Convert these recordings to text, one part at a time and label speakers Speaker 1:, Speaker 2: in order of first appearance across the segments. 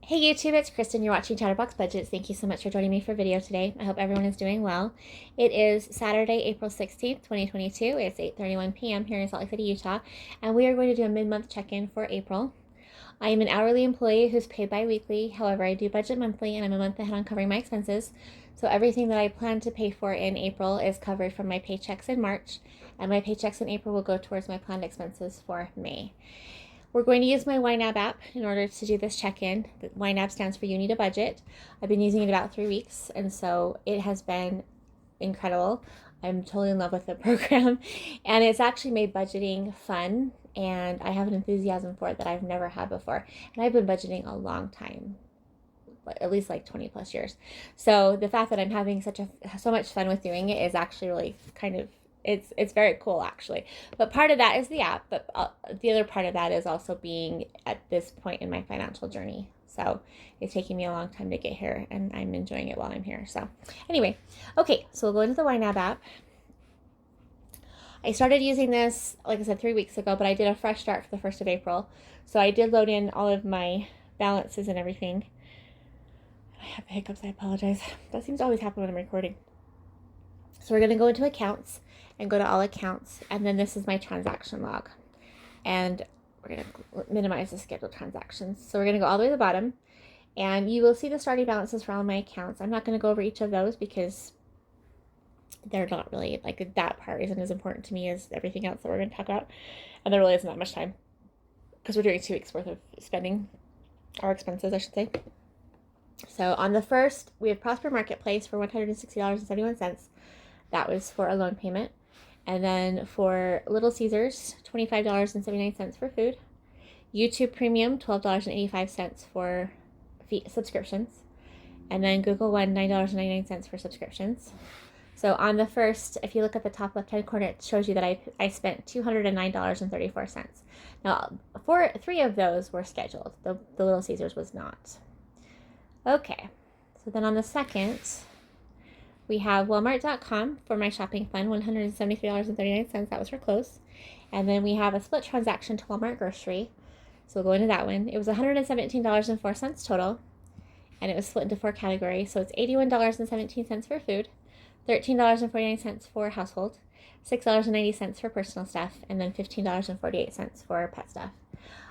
Speaker 1: Hey YouTube, it's Kristin. You're watching Chatterbox Budgets. Thank you so much for joining me for video today. I hope everyone is doing well. It is Saturday, April 16th, 2022. It's 8:31 p.m. here in Salt Lake City, Utah, and we are going to do a mid-month check-in for April. I am an hourly employee who's paid bi-weekly. However, I do budget monthly, and I'm a month ahead on covering my expenses. So everything that I plan to pay for in April is covered from my paychecks in March, and my paychecks in April will go towards my planned expenses for May. We're going to use my YNAB app in order to do this check-in. The YNAB stands for You Need a Budget. I've been using it about 3 weeks, and so it has been incredible. I'm totally in love with the program, and it's actually made budgeting fun, and I have an enthusiasm for it that I've never had before. And I've been budgeting a long time, at least like 20 plus years. So the fact that I'm having so much fun with doing it is actually really kind of it's very cool actually. But part of that is the app, but the other part of that is also being at this point in my financial journey. So it's taking me a long time to get here, and I'm enjoying it while I'm here. So anyway, okay, so we'll go into the YNAB app. I started using this, like I said, 3 weeks ago, but I did a fresh start for the 1st of April. So I did load in all of my balances and everything. I have the hiccups, I apologize. That seems to always happen when I'm recording. So we're going to go into accounts and go to all accounts, and then this is my transaction log. And we're going to minimize the scheduled transactions. So we're going to go all the way to the bottom, and you will see the starting balances for all my accounts. I'm not going to go over each of those because they're not really, like, that part isn't as important to me as everything else that we're going to talk about. And there really isn't that much time because we're doing 2 weeks worth of spending, our expenses, I should say. So on the first, we have Prosper Marketplace for $160.71. That was for a loan payment. And then for Little Caesars, $25.79 for food. YouTube Premium, $12.85 for subscriptions. And then Google One, $9.99 for subscriptions. So on the first, if you look at the top left-hand corner, it shows you that I spent $209.34. Now, 3 of those were scheduled. The Little Caesars was not. Okay, so then on the second, we have Walmart.com for my shopping fund, $173.39. That was for clothes. And then we have a split transaction to Walmart Grocery. So we'll go into that one. It was $117.04 total, and it was split into 4 categories. So it's $81.17 for food, $13.49 for household, $6.90 for personal stuff, and then $15.48 for pet stuff.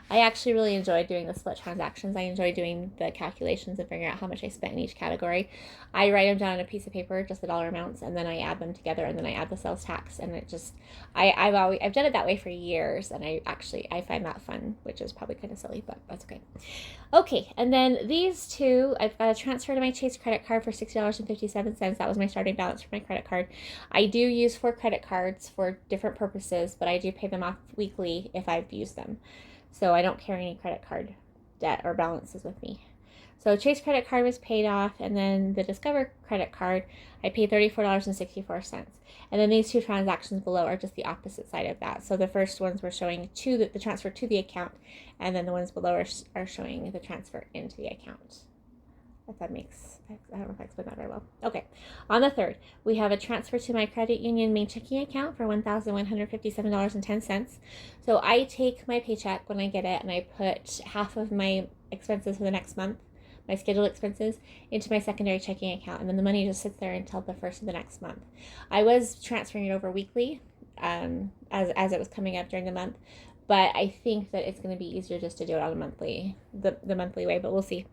Speaker 1: I actually really enjoy doing the split transactions. I enjoy doing the calculations and figuring out how much I spent in each category. I write them down on a piece of paper, just the dollar amounts, and then I add them together, and then I add the sales tax, and it just, I've done it that way for years, and I find that fun, which is probably kind of silly, but that's okay. Okay, and then these two, I've got a transfer to my Chase credit card for $60.57. That was my starting balance for my credit card. I do use 4 credit cards for different purposes, but I do pay them off weekly if I've used them. So I don't carry any credit card debt or balances with me. So Chase credit card was paid off, and then the Discover credit card, I paid $34.64. And then these 2 transactions below are just the opposite side of that. So the first ones were showing the transfer to the account, and then the ones below are showing the transfer into the account. If that makes, I don't know if I explained that very well. Okay, on the third, we have a transfer to my credit union main checking account for $1,157.10. So I take my paycheck when I get it, and I put half of my expenses for the next month, my scheduled expenses, into my secondary checking account, and then the money just sits there until the first of the next month. I was transferring it over weekly as it was coming up during the month, but I think that it's going to be easier just to do it on the monthly way, but we'll see.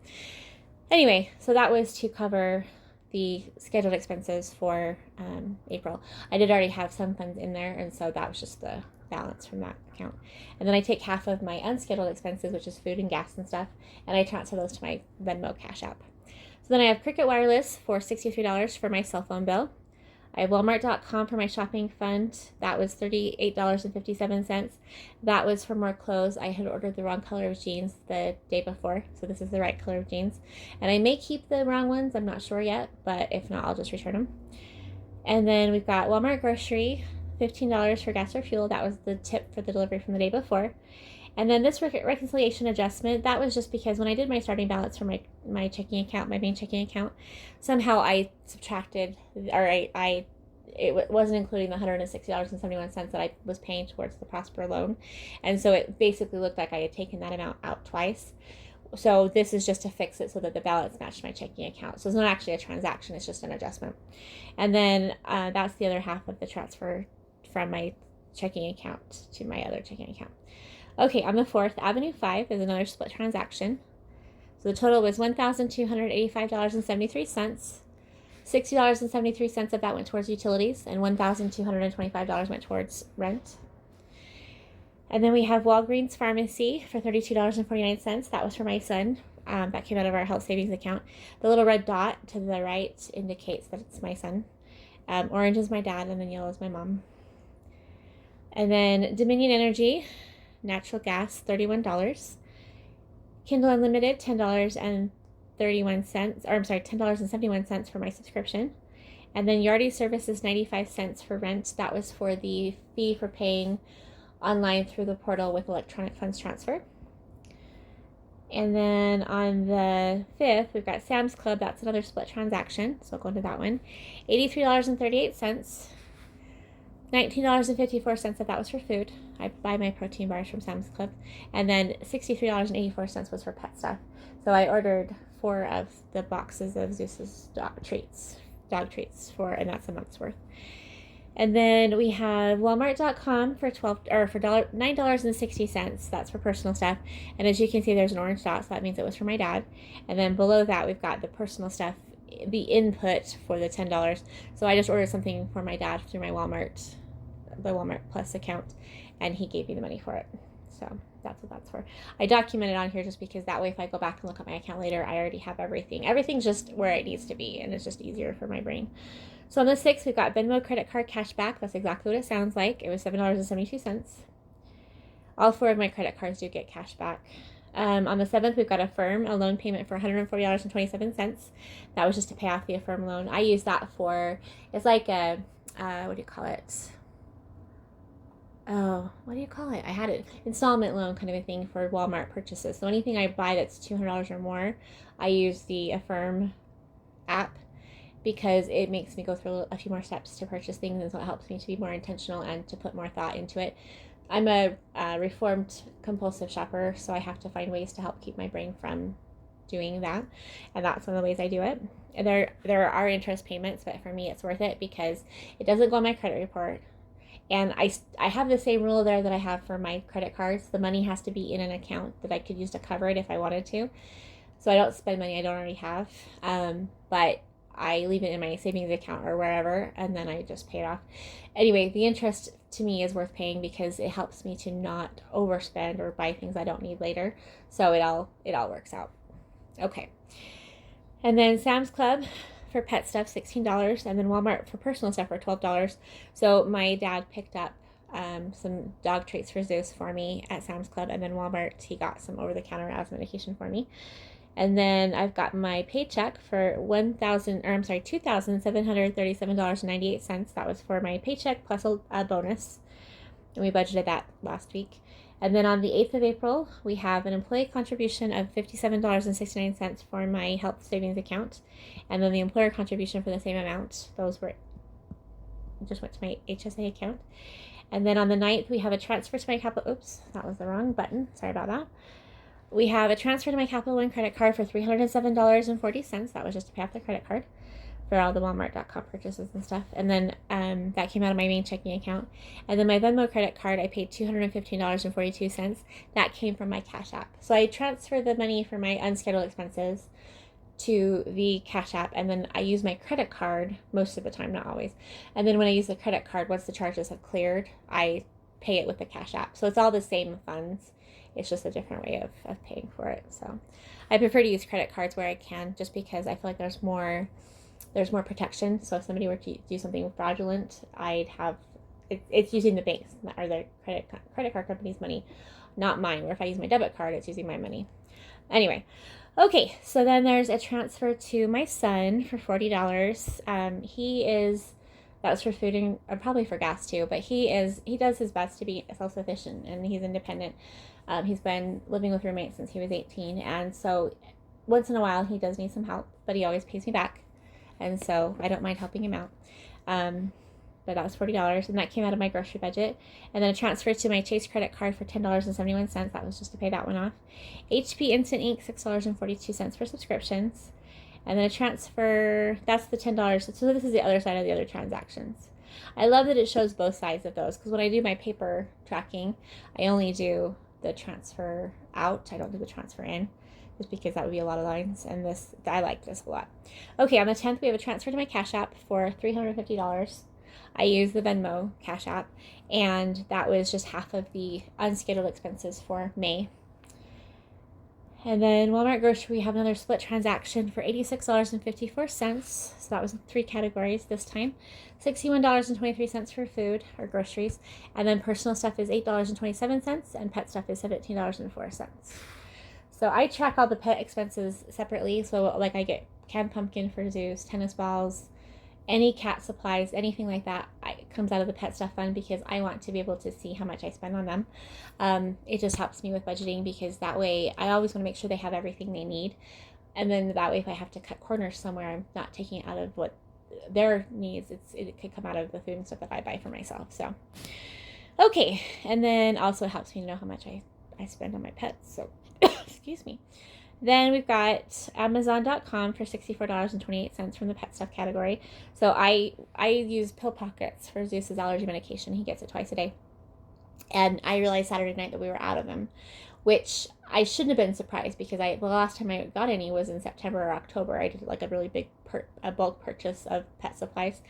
Speaker 1: Anyway, so that was to cover the scheduled expenses for April. I did already have some funds in there, and so that was just the balance from that account. And then I take half of my unscheduled expenses, which is food and gas and stuff, and I transfer those to my Venmo Cash App. So then I have Cricket Wireless for $63 for my cell phone bill. I have Walmart.com for my shopping fund. That was $38.57. That was for more clothes. I had ordered the wrong color of jeans the day before, so this is the right color of jeans. And I may keep the wrong ones. I'm not sure yet, but if not, I'll just return them. And then we've got Walmart Grocery, $15 for gas or fuel. That was the tip for the delivery from the day before. And then this reconciliation adjustment, that was just because when I did my starting balance for my checking account, my main checking account, somehow I subtracted, or it wasn't including the $160.71 that I was paying towards the Prosper loan. And so it basically looked like I had taken that amount out twice. So this is just to fix it so that the balance matched my checking account. So it's not actually a transaction, it's just an adjustment. And then that's the other half of the transfer from my checking account to my other checking account. Okay, on the 4th, Avenue 5 is another split transaction. So the total was $1,285.73. $60.73 of that went towards utilities, and $1,225 went towards rent. And then we have Walgreens Pharmacy for $32.49. That was for my son. That came out of our health savings account. The little red dot to the right indicates that it's my son. Orange is my dad, and then yellow is my mom. And then Dominion Energy, natural gas, $31. Kindle Unlimited, $10.71 for my subscription. And then Yardi Services, 95 cents for rent. That was for the fee for paying online through the portal with electronic funds transfer. And then on the 5th, we've got Sam's Club. That's another split transaction, so I'll go into that one. $83.38. $19.54 of that was for food. I buy my protein bars from Sam's Club. And then $63.84 was for pet stuff. So I ordered 4 of the boxes of Zeus's dog treats, and that's a month's worth. And then we have Walmart.com for $9.60. That's for personal stuff. And as you can see, there's an orange dot, so that means it was for my dad. And then below that, we've got the personal stuff, the input for the $10. So I just ordered something for my dad through my the Walmart Plus account, and he gave me the money for it. So that's what that's for. I documented on here just because that way if I go back and look at my account later, I already have everything. Everything's just where it needs to be, and it's just easier for my brain. So on the 6th, we've got Venmo credit card cashback. That's exactly what it sounds like. It was $7.72. All 4 of my credit cards do get cash back. On the 7th, we've got Affirm, a loan payment for $140.27. That was just to pay off the Affirm loan. I use that for, it's like a, what do you call it? Oh, what do you call it? I had it, installment loan kind of a thing for Walmart purchases. So anything I buy that's $200 or more, I use the Affirm app, because it makes me go through a few more steps to purchase things, and so it helps me to be more intentional and to put more thought into it. I'm a reformed compulsive shopper, so I have to find ways to help keep my brain from doing that, and that's one of the ways I do it. And there are interest payments, but for me it's worth it because it doesn't go on my credit report, and I have the same rule there that I have for my credit cards. The money has to be in an account that I could use to cover it if I wanted to, so I don't spend money I don't already have, but I leave it in my savings account or wherever, and then I just pay it off. Anyway, the interest to me is worth paying because it helps me to not overspend or buy things I don't need later. So it all works out. Okay. And then Sam's Club for pet stuff, $16, and then Walmart for personal stuff for $12. So my dad picked up some dog treats for Zeus for me at Sam's Club, and then Walmart, he got some over-the-counter asthma medication for me. And then I've got my paycheck for $2,737.98. That was for my paycheck plus a bonus, and we budgeted that last week. And then on the 8th of April, we have an employee contribution of $57.69 for my health savings account, and then the employer contribution for the same amount. Those just went to my HSA account. And then on the 9th, we have a transfer to my Capital. Oops, that was the wrong button. Sorry about that. We have a transfer to my Capital One credit card for $307.40. That was just to pay off the credit card for all the Walmart.com purchases and stuff. And then that came out of my main checking account. And then my Venmo credit card, I paid $215.42. That came from my Cash App. So I transfer the money for my unscheduled expenses to the Cash App, and then I use my credit card most of the time, not always. And then when I use the credit card, once the charges have cleared, I pay it with the Cash App. So it's all the same funds. It's just a different way of paying for it. So I prefer to use credit cards where I can, just because I feel like there's more protection. So if somebody were to do something fraudulent, I'd have it's using the bank's or the credit card company's money, not mine. Or if I use my debit card, it's using my money. Anyway, okay. So then there's a transfer to my son for $40. That was for food and probably for gas too. But he does his best to be self-sufficient, and he's independent. He's been living with roommates since he was 18, and so once in a while he does need some help, but he always pays me back, and so I don't mind helping him out. but that was $40, and that came out of my grocery budget. And then a transfer to my Chase credit card for $10.71. That was just to pay that one off. HP Instant Ink, $6.42 for subscriptions. And then a transfer, that's the $10. So this is the other side of the other transactions. I love that it shows both sides of those, because when I do my paper tracking, I only do the transfer out. I don't do the transfer in, just because that would be a lot of lines. And this, I like this a lot. Okay, on the 10th, we have a transfer to my Cash App for $350. I use the Venmo Cash App, and that was just half of the unscheduled expenses for May. And then Walmart grocery, we have another split transaction for $86.54. So that was 3 categories this time. $61.23 for food or groceries. And then personal stuff is $8.27, and pet stuff is $17.04. So I track all the pet expenses separately. So like I get canned pumpkin for Zeus, tennis balls, any cat supplies, anything like that, comes out of the pet stuff fund, because I want to be able to see how much I spend on them. It just helps me with budgeting, because that way I always want to make sure they have everything they need. And then that way, if I have to cut corners somewhere, I'm not taking it out of what their needs. It could come out of the food and stuff that I buy for myself. So, okay. And then also it helps me to know how much I spend on my pets. So, excuse me. Then we've got Amazon.com for $64.28 from the pet stuff category. So I use pill pockets for Zeus's allergy medication. He gets it twice a day. And I realized Saturday night that we were out of them, which I shouldn't have been surprised, because the last time I got any was in September or October. I did like a really big bulk purchase of pet supplies.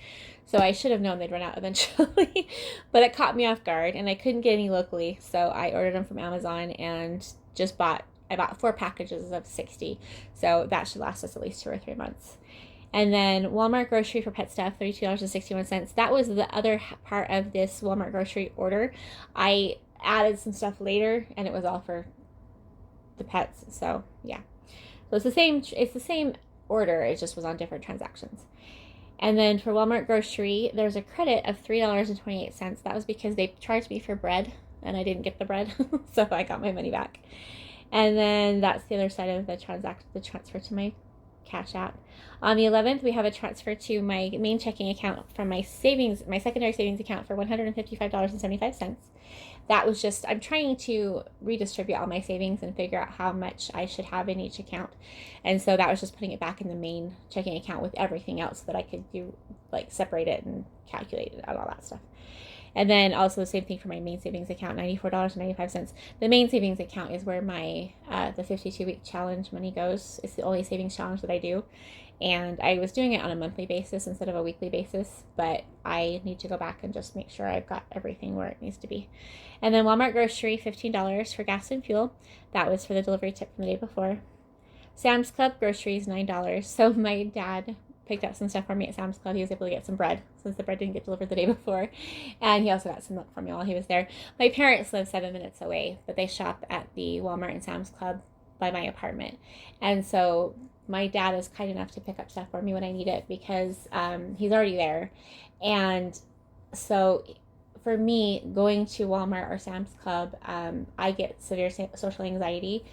Speaker 1: So I should have known they'd run out eventually. But it caught me off guard, and I couldn't get any locally. So I ordered them from Amazon and just I bought 4 packages of 60, so that should last us at least 2 or 3 months. And then Walmart grocery for pet stuff, $32.61. That was the other part of this Walmart grocery order. I added some stuff later, and it was all for the pets. So yeah, so it's the same order. It just was on different transactions. And then for Walmart grocery, there's a credit of $3.28. That was because they charged me for bread, and I didn't get the bread, so I got my money back. And then that's the other side of the transfer to my Cash App. On the 11th, we have a transfer to my main checking account from my secondary savings account for $155.75. That was just, I'm trying to redistribute all my savings and figure out how much I should have in each account. And so that was just putting it back in the main checking account with everything else, so that I could do, like, separate it and calculate it and all that stuff. And then also the same thing for my main savings account, $94.95. The main savings account is where my the 52-week challenge money goes. It's the only savings challenge that I do. And I was doing it on a monthly basis instead of a weekly basis, but I need to go back and just make sure I've got everything where it needs to be. And then Walmart grocery, $15 for gas and fuel. That was for the delivery tip from the day before. Sam's Club groceries, $9. So my dad picked up some stuff for me at Sam's Club. He was able to get some bread, since the bread didn't get delivered the day before. And he also got some milk for me while he was there. My parents live 7 minutes away, but they shop at the Walmart and Sam's Club by my apartment. And so my dad is kind enough to pick up stuff for me when I need it, because he's already there. And so for me, going to Walmart or Sam's Club, I get severe social anxiety,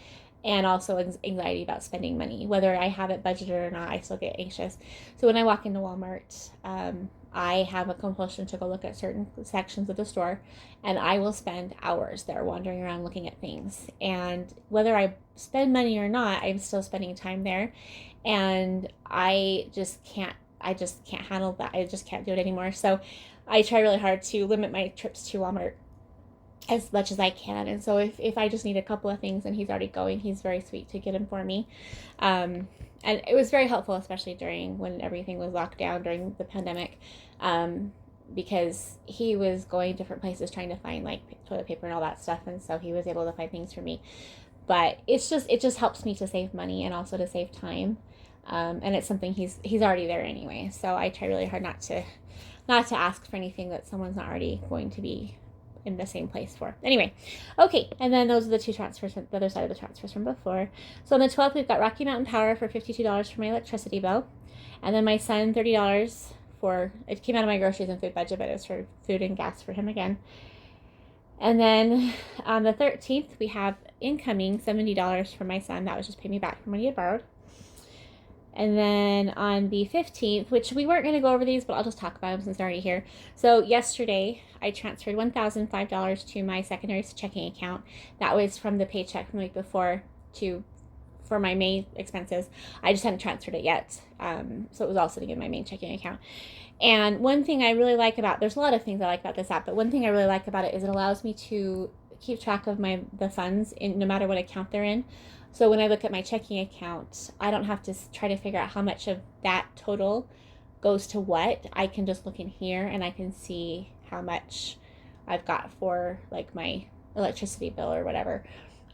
Speaker 1: and also anxiety about spending money. Whether I have it budgeted or not, I still get anxious. So when I walk into Walmart, I have a compulsion to go look at certain sections of the store, and I will spend hours there wandering around looking at things. And whether I spend money or not, I'm still spending time there, and I just can't handle that. I just can't do it anymore. So I try really hard to limit my trips to Walmart as much as I can. And so if I just need a couple of things and he's already going, he's very sweet to get them for me. And it was very helpful, especially during when everything was locked down during the pandemic, because he was going different places trying to find like toilet paper and all that stuff. And so he was able to find things for me. But it just helps me to save money and also to save time. And it's something he's already there anyway. So I try really hard not to ask for anything that someone's not already going to be in the same place for. Anyway, okay, and then those are the two transfers, the other side of the transfers from before. So on the 12th, we've got Rocky Mountain Power for $52 for my electricity bill. And then my son, $30 for, it came out of my groceries and food budget, but it was for food and gas for him again. And then on the 13th, we have incoming $70 for my son. That was just paying me back from what he had borrowed. And then on the 15th, which we weren't going to go over these, but I'll just talk about them since they're already here. So yesterday, I transferred $1,005 to my secondary checking account. That was from the paycheck from the week before for my main expenses. I just hadn't transferred it yet. So it was all sitting in my main checking account. And one thing I really like there's a lot of things I like about this app, but one thing I really like about it is it allows me to keep track of the funds no matter what account they're in. So when I look at my checking account, I don't have to try to figure out how much of that total goes to what. I can just look in here and I can see how much I've got for like my electricity bill or whatever.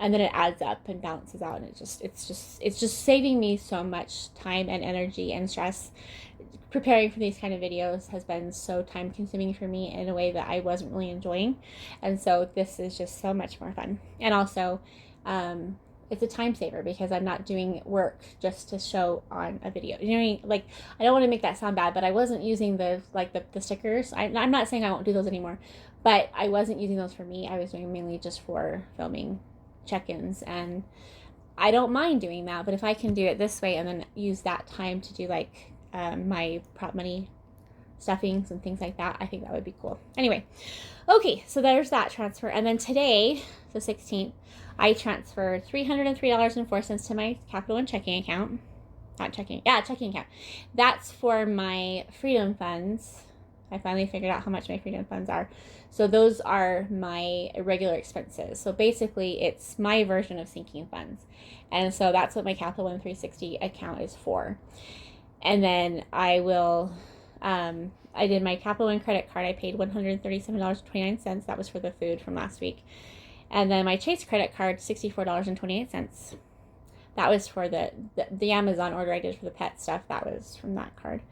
Speaker 1: And then it adds up and balances out, and it's just saving me so much time and energy and stress. Preparing for these kind of videos has been so time consuming for me in a way that I wasn't really enjoying. And so this is just so much more fun. And also, it's a time saver because I'm not doing work just to show on a video. You know what I mean? Like, I don't want to make that sound bad, but I wasn't using the stickers. I'm not saying I won't do those anymore, but I wasn't using those for me. I was doing mainly just for filming check-ins, and I don't mind doing that. But if I can do it this way and then use that time to do like my prop money stuffings and things like that, I think that would be cool. Anyway, okay, so there's that transfer. And then today, the 16th, I transferred $303.04 to my Capital One checking account. Checking account. That's for my Freedom Funds. I finally figured out how much my Freedom Funds are. So those are my irregular expenses. So basically, it's my version of sinking funds. And so that's what my Capital One 360 account is for. And then I did my Capital One credit card. I paid $137.29. That was for the food from last week. And then my Chase credit card, $64.28. That was for the Amazon order I did for the pet stuff. That was from that card.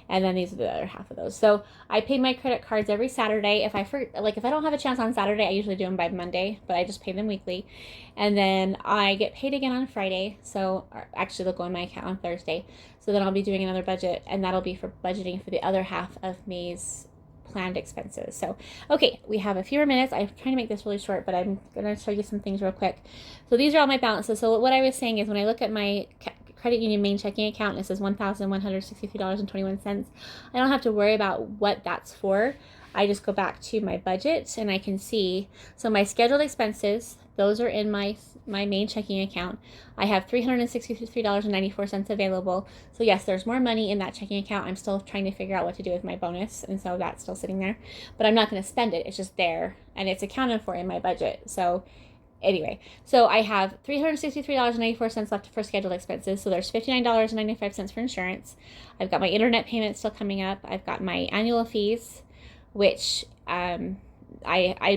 Speaker 1: And then these are the other half of those. So I pay my credit cards every Saturday. If I don't have a chance on Saturday, I usually do them by Monday, but I just pay them weekly. And then I get paid again on Friday. So actually, they'll go in my account on Thursday. So then I'll be doing another budget, and that'll be for budgeting for the other half of May's planned expenses. So, okay, we have a few more minutes. I'm trying to make this really short, but I'm going to show you some things real quick. So these are all my balances. So what I was saying is when I look at my credit union main checking account and it says $1,163.21, I don't have to worry about what that's for. I just go back to my budget and I can see, so my scheduled expenses, those are in my main checking account. I have $363.94 available. So yes, there's more money in that checking account. I'm still trying to figure out what to do with my bonus, and so that's still sitting there. But I'm not going to spend it. It's just there, and it's accounted for in my budget. So anyway, so I have $363.94 left for scheduled expenses. So there's $59.95 for insurance. I've got my internet payment still coming up. I've got my annual fees, which I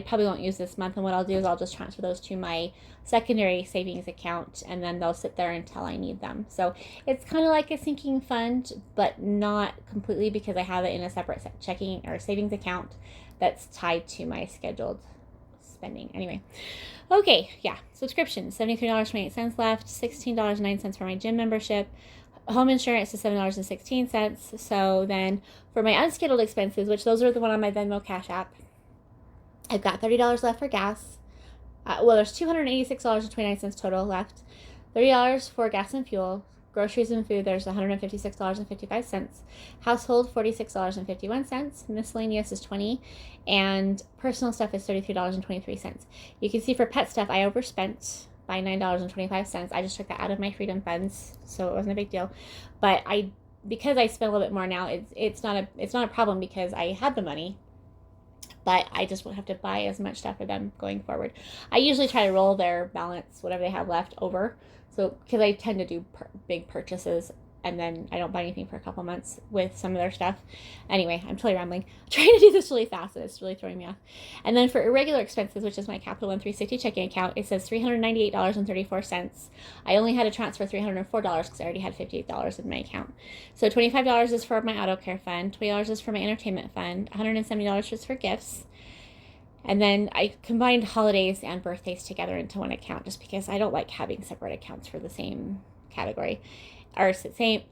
Speaker 1: probably won't use this month, and what I'll do is I'll just transfer those to my secondary savings account, and then they'll sit there until I need them. So it's kind of like a sinking fund, but not completely, because I have it in a separate checking or savings account that's tied to my scheduled spending. Anyway, okay, yeah, subscriptions, $73.28 left, $16.09 for my gym membership. Home insurance is $7.16. So then for my unscheduled expenses, which those are the one on my Venmo Cash App, I've got $30 left for gas. There's $286.29 total left. $30 for gas and fuel. Groceries and food, there's $156.55. Household, $46.51. Miscellaneous is $20. And personal stuff is $33.23. You can see for pet stuff, I overspent by $9.25. I just took that out of my Freedom Funds, so it wasn't a big deal. But because I spend a little bit more now, it's not a problem because I had the money. But I just won't have to buy as much stuff for them going forward. I usually try to roll their balance, whatever they have left, over. So, because I tend to do big purchases, and then I don't buy anything for a couple months with some of their stuff. Anyway, I'm totally rambling. I'm trying to do this really fast, and it's really throwing me off. And then for irregular expenses, which is my Capital One 360 checking account, it says $398.34. I only had to transfer $304 because I already had $58 in my account. So $25 is for my auto care fund, $20 is for my entertainment fund, $170 is for gifts. And then I combined holidays and birthdays together into one account just because I don't like having separate accounts for the same category. I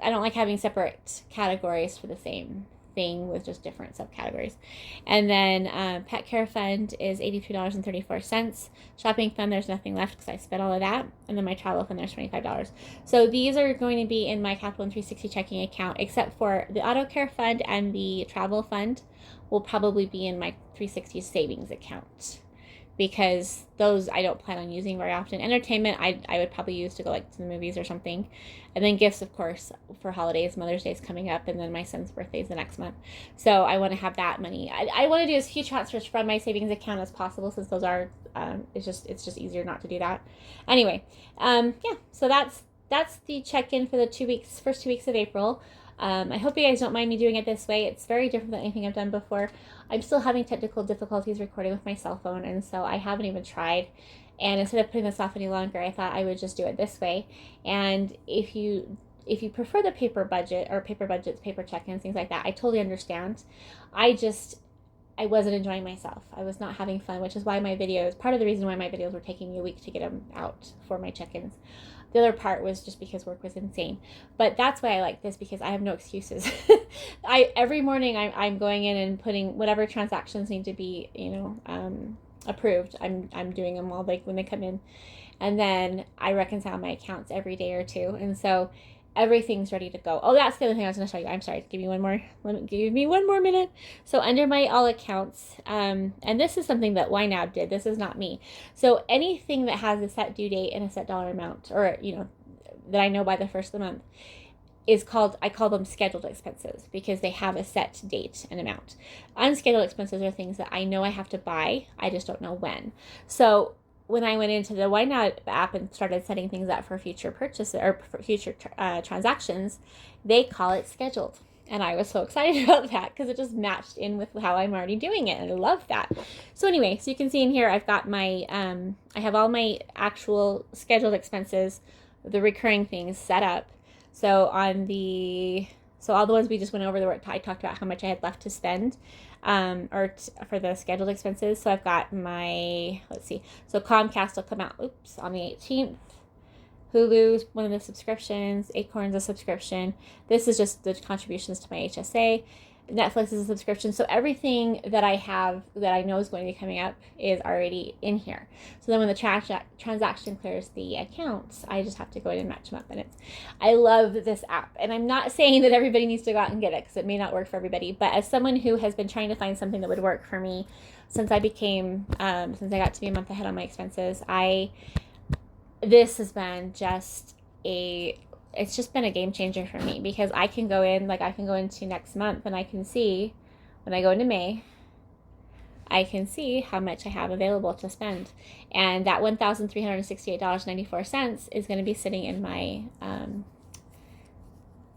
Speaker 1: don't like having separate categories for the same thing with just different subcategories. And then pet care fund is $83.34. Shopping fund, there's nothing left because I spent all of that. And then my travel fund, there's $25. So these are going to be in my Capital One 360 checking account, except for the auto care fund and the travel fund will probably be in my 360 savings account, because those I don't plan on using very often. Entertainment, I would probably use to go like to the movies or something. And then gifts, of course, for holidays. Mother's Day is coming up, and then my son's birthday is the next month. So I want to have that money. I want to do as few transfers from my savings account as possible, since those are, it's just easier not to do that. Anyway, yeah, so that's the check-in for the first 2 weeks of April. I hope you guys don't mind me doing it this way. It's very different than anything I've done before. I'm still having technical difficulties recording with my cell phone, and so I haven't even tried. And instead of putting this off any longer, I thought I would just do it this way. And if you prefer the paper budget, or paper budgets, paper check-ins, things like that, I totally understand. I wasn't enjoying myself. I was not having fun, which is why part of the reason why my videos were taking me a week to get them out for my check-ins. The other part was just because work was insane. But that's why I like this, because I have no excuses. Every morning I'm going in and putting whatever transactions need to be, approved. I'm doing them all like when they come in. And then I reconcile my accounts every day or two. And so everything's ready to go. Oh, that's the other thing I was going to show you. I'm sorry. Give me one more minute. So under my all accounts, and this is something that YNAB did. This is not me. So anything that has a set due date and a set dollar amount, or, that I know by the first of the month, I call them scheduled expenses, because they have a set date and amount. Unscheduled expenses are things that I know I have to buy. I just don't know when. So when I went into the YNAB app and started setting things up for future purchases or for future transactions, they call it scheduled. And I was so excited about that, because it just matched in with how I'm already doing it. And I love that. So anyway, so you can see in here, I've got my, I have all my actual scheduled expenses, the recurring things set up. So all the ones we just went over, I talked about how much I had left to spend, for the scheduled expenses. So I've got my, so Comcast will come out, on the 18th. Hulu's one of the subscriptions. Acorn's a subscription. This is just the contributions to my HSA. Netflix is a subscription. So everything that I have that I know is going to be coming up is already in here. So then when the transaction clears the accounts, I just have to go in and match them up. And I love this app. And I'm not saying that everybody needs to go out and get it, because it may not work for everybody. But as someone who has been trying to find something that would work for me since I got to be a month ahead on my expenses, this has been it's just been a game changer for me, because I can go into next month, and I can see, when I go into May, I can see how much I have available to spend. And that $1,368.94 is going to be sitting in my,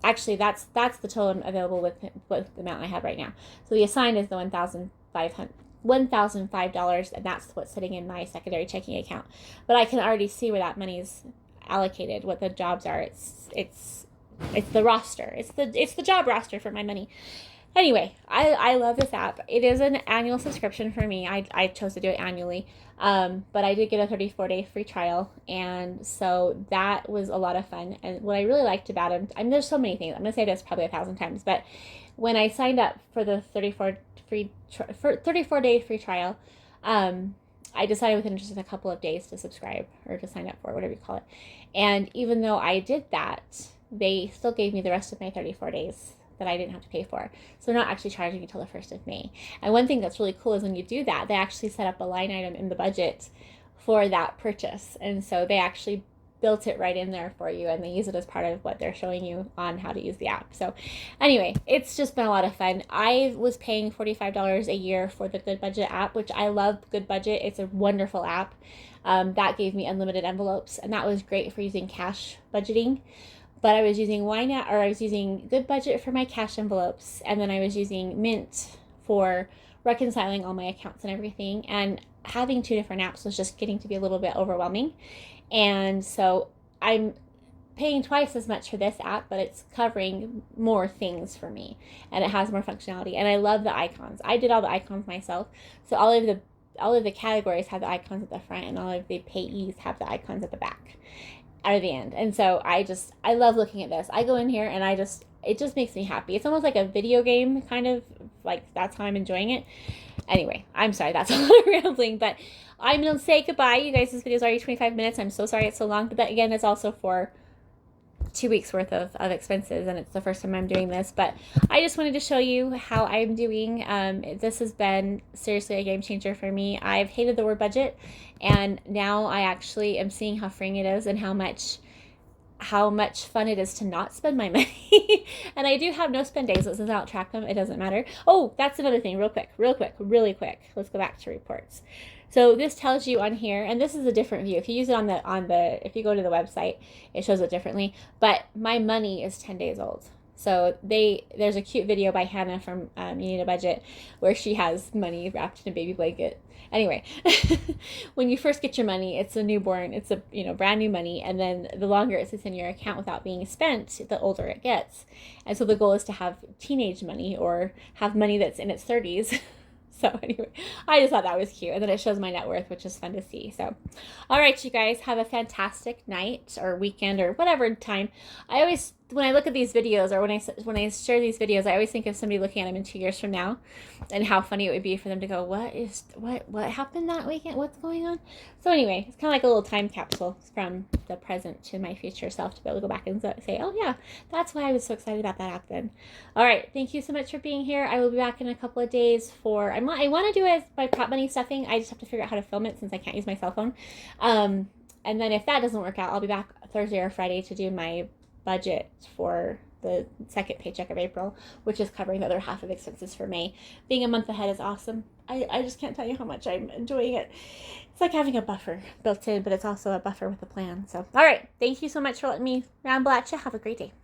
Speaker 1: actually that's the total available with the amount I have right now. So the assigned is the $1,005, and that's what's sitting in my secondary checking account. But I can already see where that money's allocated, what the jobs are. It's the roster. It's the job roster for my money. Anyway, I love this app. It is an annual subscription for me. I chose to do it annually. But I did get a 34-day free trial, and so that was a lot of fun. And what I really liked about it, there's so many things. I'm going to say this probably 1,000 times, but when I signed up for the 34-day free trial, I decided within just a couple of days to subscribe, or to sign up for, whatever you call it. And even though I did that, they still gave me the rest of my 34 days that I didn't have to pay for. So they're not actually charging me until the 1st of May. And one thing that's really cool is when you do that, they actually set up a line item in the budget for that purchase. And so they actually built it right in there for you, and they use it as part of what they're showing you on how to use the app. So anyway, it's just been a lot of fun. I was paying $45 a year for the Good Budget app, which I love. Good Budget, it's a wonderful app. That gave me unlimited envelopes, and that was great for using cash budgeting. But I was using I was using Good Budget for my cash envelopes, and then I was using Mint for reconciling all my accounts and everything. And having two different apps was just getting to be a little bit overwhelming. And so I'm paying twice as much for this app, but it's covering more things for me, and it has more functionality. And I love the icons. I did all the icons myself. So all of the categories have the icons at the front, and all of the payees have the icons at the back or the end. And so I love looking at this. I go in here and it just makes me happy. It's almost like a video game, kind of like that's how I'm enjoying it. Anyway, I'm sorry, that's a lot of rambling, but I'm going to say goodbye. You guys, this video is already 25 minutes. I'm so sorry it's so long, but that, again, it's also for 2 weeks worth of expenses, and it's the first time I'm doing this, but I just wanted to show you how I'm doing. This has been seriously a game changer for me. I've hated the word budget, and now I actually am seeing how freeing it is and how much fun it is to not spend my money. And I do have no spend days. Since I don't track them, it doesn't matter. Oh, that's another thing, really quick. Let's go back to reports. So this tells you on here, and this is a different view. If you use it on the if you go to the website, it shows it differently. But my money is 10 days old. So there's a cute video by Hannah from You Need a Budget where she has money wrapped in a baby blanket. Anyway, when you first get your money, it's a newborn, it's a brand new money, and then the longer it sits in your account without being spent, the older it gets. And so the goal is to have teenage money or have money that's in its 30s. So anyway, I just thought that was cute. And then it shows my net worth, which is fun to see. So, all right, you guys, have a fantastic night or weekend or whatever time. I always, when I look at these videos or when I share these videos, I always think of somebody looking at them in 2 years from now and how funny it would be for them to go, what happened that weekend? What's going on? So anyway, it's kind of like a little time capsule from the present to my future self to be able to go back and say, oh yeah, that's why I was so excited about that app then. All right, thank you so much for being here. I will be back in a couple of days for, I want to do it my prop money stuffing. I just have to figure out how to film it since I can't use my cell phone. And then if that doesn't work out, I'll be back Thursday or Friday to do my budget for the second paycheck of April, which is covering the other half of expenses for May. Being a month ahead is awesome. I just can't tell you how much I'm enjoying it. It's like having a buffer built in, but it's also a buffer with a plan. So, all right. Thank you so much for letting me ramble at you. Have a great day.